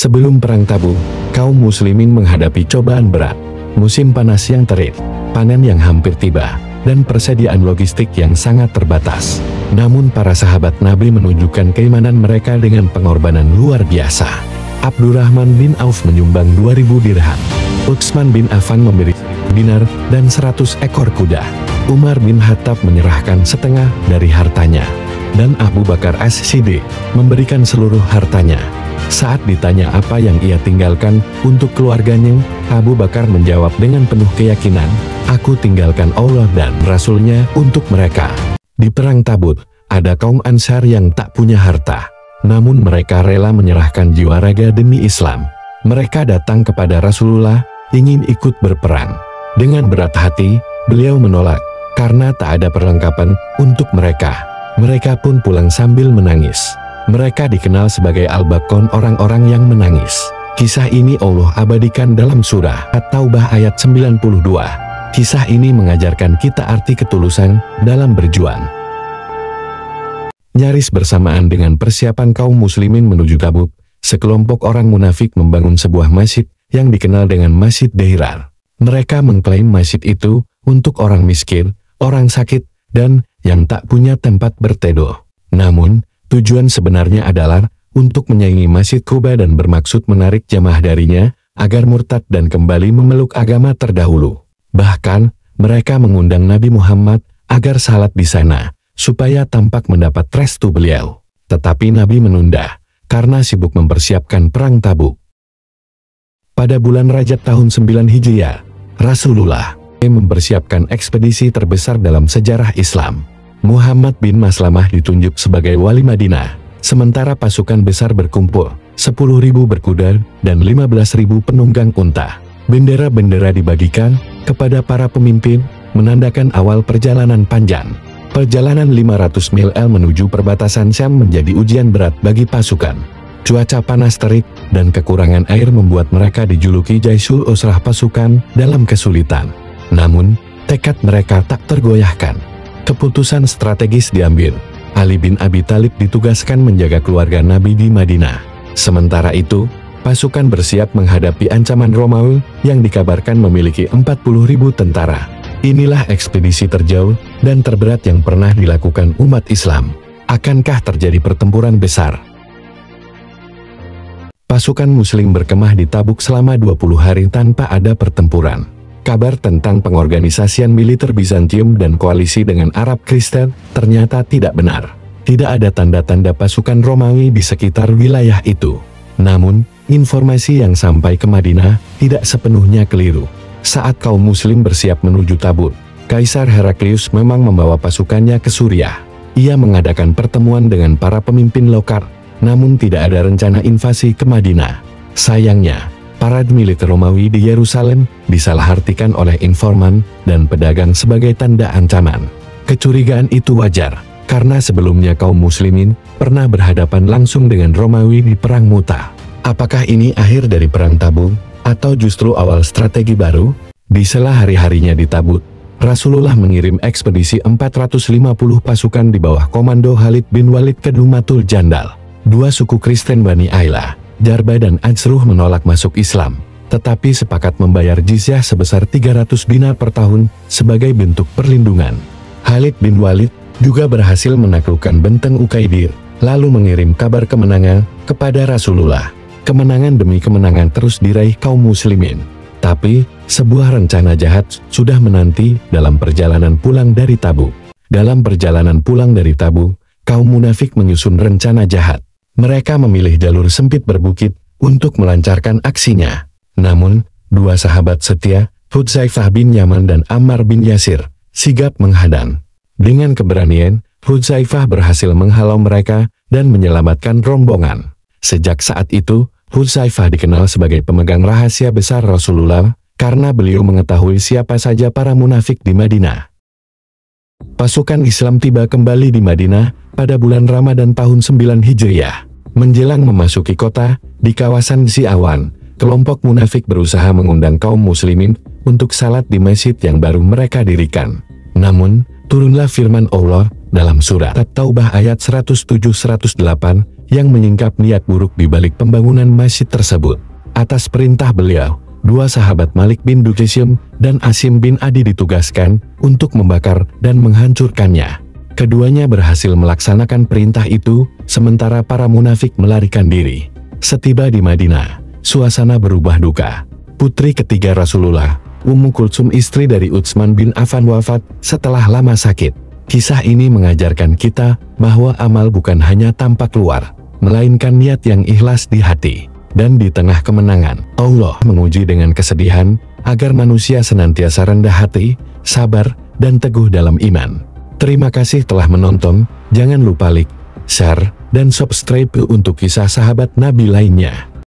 Sebelum Perang Tabuk, kaum muslimin menghadapi cobaan berat, musim panas yang terik, panen yang hampir tiba, dan persediaan logistik yang sangat terbatas. Namun para sahabat Nabi menunjukkan keimanan mereka dengan pengorbanan luar biasa. Abdurrahman bin Auf menyumbang 2000 dirham. Utsman bin Affan memberi dinar dan 100 ekor kuda. Umar bin Khattab menyerahkan setengah dari hartanya. Dan Abu Bakar As-Siddiq memberikan seluruh hartanya. Saat ditanya apa yang ia tinggalkan untuk keluarganya, Abu Bakar menjawab dengan penuh keyakinan, "Aku tinggalkan Allah dan Rasul-Nya untuk mereka." Di Perang Tabuk, ada kaum Ansar yang tak punya harta. Namun mereka rela menyerahkan jiwa raga demi Islam. Mereka datang kepada Rasulullah, ingin ikut berperang. Dengan berat hati, beliau menolak, karena tak ada perlengkapan untuk mereka. Mereka pun pulang sambil menangis. Mereka dikenal sebagai Al-Bakon, orang-orang yang menangis. Kisah ini Allah abadikan dalam surah At-Taubah ayat 92. Kisah ini mengajarkan kita arti ketulusan dalam berjuang. Nyaris bersamaan dengan persiapan kaum muslimin menuju Tabuk, sekelompok orang munafik membangun sebuah masjid yang dikenal dengan Masjid Dairar. Mereka mengklaim masjid itu untuk orang miskin, orang sakit, dan yang tak punya tempat berteduh. Namun, tujuan sebenarnya adalah untuk menyaingi Masjid Quba dan bermaksud menarik jamaah darinya agar murtad dan kembali memeluk agama terdahulu. Bahkan, mereka mengundang Nabi Muhammad agar salat di sana, supaya tampak mendapat restu beliau. Tetapi Nabi menunda, karena sibuk mempersiapkan Perang Tabuk. Pada bulan Rajab tahun 9 Hijriah, Rasulullah mempersiapkan ekspedisi terbesar dalam sejarah Islam. Muhammad bin Maslamah ditunjuk sebagai wali Madinah, sementara pasukan besar berkumpul, 10.000 berkuda dan 15.000 penunggang unta. Bendera-bendera dibagikan kepada para pemimpin, menandakan awal perjalanan panjang. Perjalanan 500 mil menuju perbatasan Syam menjadi ujian berat bagi pasukan. Cuaca panas terik dan kekurangan air membuat mereka dijuluki Jaisul Usrah, pasukan dalam kesulitan. Namun, tekad mereka tak tergoyahkan. Keputusan strategis diambil. Ali bin Abi Thalib ditugaskan menjaga keluarga Nabi di Madinah. Sementara itu, pasukan bersiap menghadapi ancaman Romawi yang dikabarkan memiliki 40.000 tentara. Inilah ekspedisi terjauh dan terberat yang pernah dilakukan umat Islam. Akankah terjadi pertempuran besar? Pasukan Muslim berkemah di Tabuk selama 20 hari tanpa ada pertempuran. Kabar tentang pengorganisasian militer Bizantium dan koalisi dengan Arab Kristen ternyata tidak benar. Tidak ada tanda-tanda pasukan Romawi di sekitar wilayah itu. Namun, informasi yang sampai ke Madinah tidak sepenuhnya keliru. Saat kaum Muslim bersiap menuju Tabuk, Kaisar Heraklius memang membawa pasukannya ke Suriah. Ia mengadakan pertemuan dengan para pemimpin lokal, namun tidak ada rencana invasi ke Madinah. Sayangnya, parade militer Romawi di Yerusalem disalahartikan oleh informan dan pedagang sebagai tanda ancaman. Kecurigaan itu wajar, karena sebelumnya kaum muslimin pernah berhadapan langsung dengan Romawi di Perang Mu'tah. Apakah ini akhir dari Perang Tabuk, atau justru awal strategi baru? Di sela hari-harinya di Tabuk, Rasulullah mengirim ekspedisi 450 pasukan di bawah komando Khalid bin Walid ke Dumatul Jandal. Dua suku Kristen Bani Ailah, Jarba dan Ajruh menolak masuk Islam, tetapi sepakat membayar jizyah sebesar 300 dinar per tahun sebagai bentuk perlindungan. Khalid bin Walid juga berhasil menaklukkan benteng Ukaidir, lalu mengirim kabar kemenangan kepada Rasulullah. Kemenangan demi kemenangan terus diraih kaum muslimin. Tapi, sebuah rencana jahat sudah menanti dalam perjalanan pulang dari Tabuk. Dalam perjalanan pulang dari Tabuk, kaum munafik menyusun rencana jahat. Mereka memilih jalur sempit berbukit untuk melancarkan aksinya. Namun, dua sahabat setia, Hudzaifah bin Yaman dan Ammar bin Yasir, sigap menghadang. Dengan keberanian, Hudzaifah berhasil menghalau mereka dan menyelamatkan rombongan. Sejak saat itu, Hudzaifah dikenal sebagai pemegang rahasia besar Rasulullah, karena beliau mengetahui siapa saja para munafik di Madinah. Pasukan Islam tiba kembali di Madinah pada bulan Ramadan tahun 9 Hijriah. Menjelang memasuki kota, di kawasan Zi'awan, kelompok munafik berusaha mengundang kaum muslimin untuk salat di masjid yang baru mereka dirikan. Namun, turunlah firman Allah dalam surat At-Taubah ayat 107-108 yang menyingkap niat buruk di balik pembangunan masjid tersebut. Atas perintah beliau, 2 sahabat Malik bin Duqaisym dan Asim bin Adi ditugaskan untuk membakar dan menghancurkannya. Keduanya berhasil melaksanakan perintah itu, sementara para munafik melarikan diri. Setiba di Madinah, suasana berubah duka. Putri ketiga Rasulullah, Ummu Kulsum istri dari Utsman bin Affan wafat setelah lama sakit. Kisah ini mengajarkan kita bahwa amal bukan hanya tampak luar, melainkan niat yang ikhlas di hati. Dan di tengah kemenangan, Allah menguji dengan kesedihan, agar manusia senantiasa rendah hati, sabar, dan teguh dalam iman. Terima kasih telah menonton, jangan lupa like, share, dan subscribe untuk kisah sahabat Nabi lainnya.